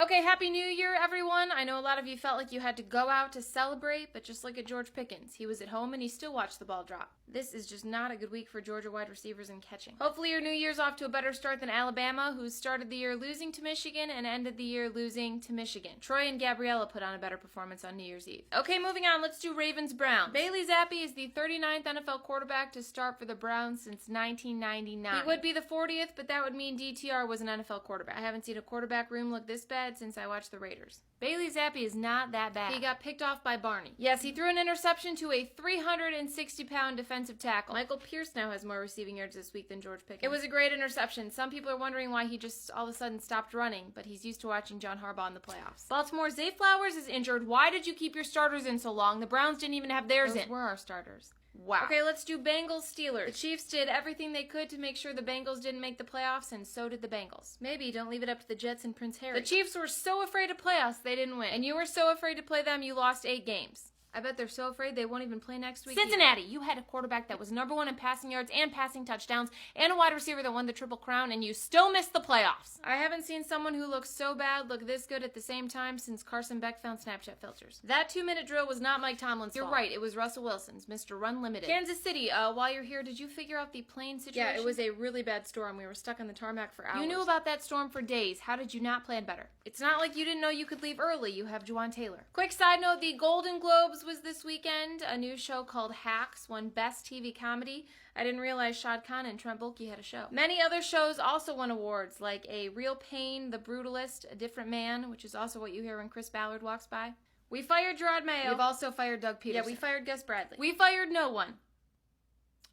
Okay, Happy New Year, everyone. I know a lot of you felt like you had to go out to celebrate, but just look at George Pickens. He was at home and he still watched the ball drop. This is just not a good week for Georgia wide receivers and catching. Hopefully your New Year's off to a better start than Alabama, who started the year losing to Michigan and ended the year losing to Michigan. Troy and Gabriella put on a better performance on New Year's Eve. Okay, moving on, let's do Ravens-Browns. Bailey Zappi is the 39th NFL quarterback to start for the Browns since 1999. He would be the 40th, but that would mean DTR was an NFL quarterback. I haven't seen a quarterback room look this bad since I watched the Raiders. Bailey Zappi is not that bad. He got picked off by Barney. Yes, he threw an interception to a 360-pound defensive tackle. Michael Pierce now has more receiving yards this week than George Pickens. It was a great interception. Some people are wondering why he just all of a sudden stopped running, but he's used to watching John Harbaugh in the playoffs. Baltimore, Zay Flowers is injured. Why did you keep your starters in so long? The Browns didn't even have theirs in. Those were our starters. Wow. Okay, let's do Bengals-Steelers. The Chiefs did everything they could to make sure the Bengals didn't make the playoffs, and so did the Bengals. Maybe don't leave it up to the Jets and Prince Harry. The Chiefs were so afraid to play us, they didn't win. And you were so afraid to play them, you lost 8 games. I bet they're so afraid they won't even play next week. Cincinnati, you had a quarterback that was #1 in passing yards and passing touchdowns, and a wide receiver that won the Triple Crown, and you still missed the playoffs. I haven't seen someone who looks so bad look this good at the same time since Carson Beck found Snapchat filters. That 2-minute drill was not Mike Tomlin's fault. You're right, it was Russell Wilson's, Mr. Run Limited. Kansas City, while you're here, did you figure out the plane situation? Yeah, it was a really bad storm. We were stuck on the tarmac for hours. You knew about that storm for days. How did you not plan better? It's not like you didn't know you could leave early. You have Juwan Taylor. Quick side note, the Golden Globes was this weekend. A new show called Hacks won Best TV Comedy. I didn't realize Shad Khan and Trent Baalke had a show. Many other shows also won awards, like A Real Pain, The Brutalist, A Different Man, which is also what you hear when Chris Ballard walks by. We fired Gerard Mayo. We've also fired Doug Peterson. Yeah, we fired Gus Bradley. We fired no one.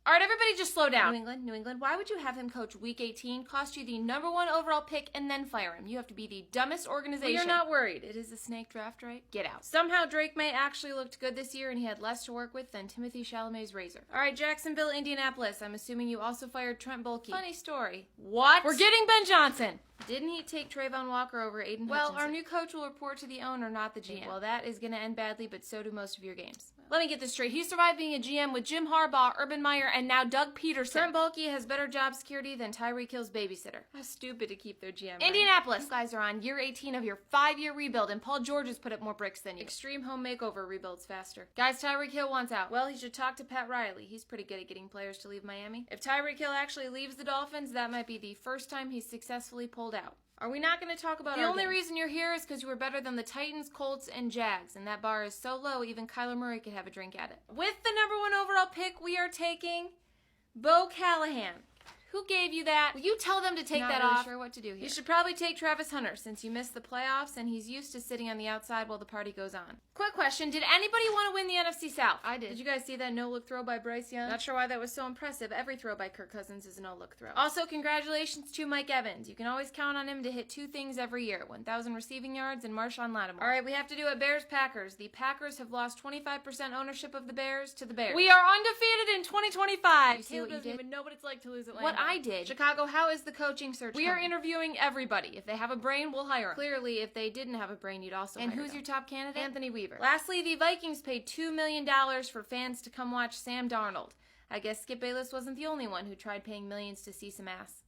All right, everybody just slow down. New England, why would you have him coach Week 18, cost you the #1 overall pick, and then fire him? You have to be the dumbest organization. Well, you're not worried. It is a snake draft, right? Get out. Somehow Drake May actually looked good this year, and he had less to work with than Timothy Chalamet's razor. All right, Jacksonville, Indianapolis. I'm assuming you also fired Trent Baalke. Funny story. What? We're getting Ben Johnson. Didn't he take Trayvon Walker over Aiden Hutchinson? Well, our new coach will report to the owner, not the GM. Well, that is going to end badly, but so do most of your games. Let me get this straight. He survived being a GM with Jim Harbaugh, Urban Meyer, and now Doug Peterson. Trent Baalke has better job security than Tyreek Hill's babysitter. How stupid to keep their GM. Right? Indianapolis. You guys are on year 18 of your 5-year rebuild, and Paul George has put up more bricks than you. Extreme home makeover rebuilds faster. Guys, Tyreek Hill wants out. Well, he should talk to Pat Riley. He's pretty good at getting players to leave Miami. If Tyreek Hill actually leaves the Dolphins, that might be the first time he's successfully pulled out. Are we not going to talk about the only reason you're here is because you were better than the Titans, Colts, and Jags, and that bar is so low even Kyler Murray could have a drink at it. With the #1 overall pick, we are taking Bo Callahan. Who gave you that? Will you tell them to take that off? Not really sure what to do here. You should probably take Travis Hunter since you missed the playoffs and he's used to sitting on the outside while the party goes on. Quick question, did anybody want to win the NFC South? I did. Did you guys see that no-look throw by Bryce Young? Not sure why that was so impressive. Every throw by Kirk Cousins is a no-look throw. Also, congratulations to Mike Evans. You can always count on him to hit 2 things every year, 1,000 receiving yards and Marshawn Lattimore. All right, we have to do it. Bears-Packers. The Packers have lost 25% ownership of the Bears to the Bears. We are undefeated in 2025. You see what you did? Doesn't even know what it's like to lose Atlanta. What I did. Chicago, how is the coaching search We are interviewing everybody. If they have a brain, we'll hire them. Clearly, if they didn't have a brain, you'd also hire them. And who's your top candidate? Anthony Weaver. Lastly, the Vikings paid $2 million for fans to come watch Sam Darnold. I guess Skip Bayless wasn't the only one who tried paying millions to see some ass.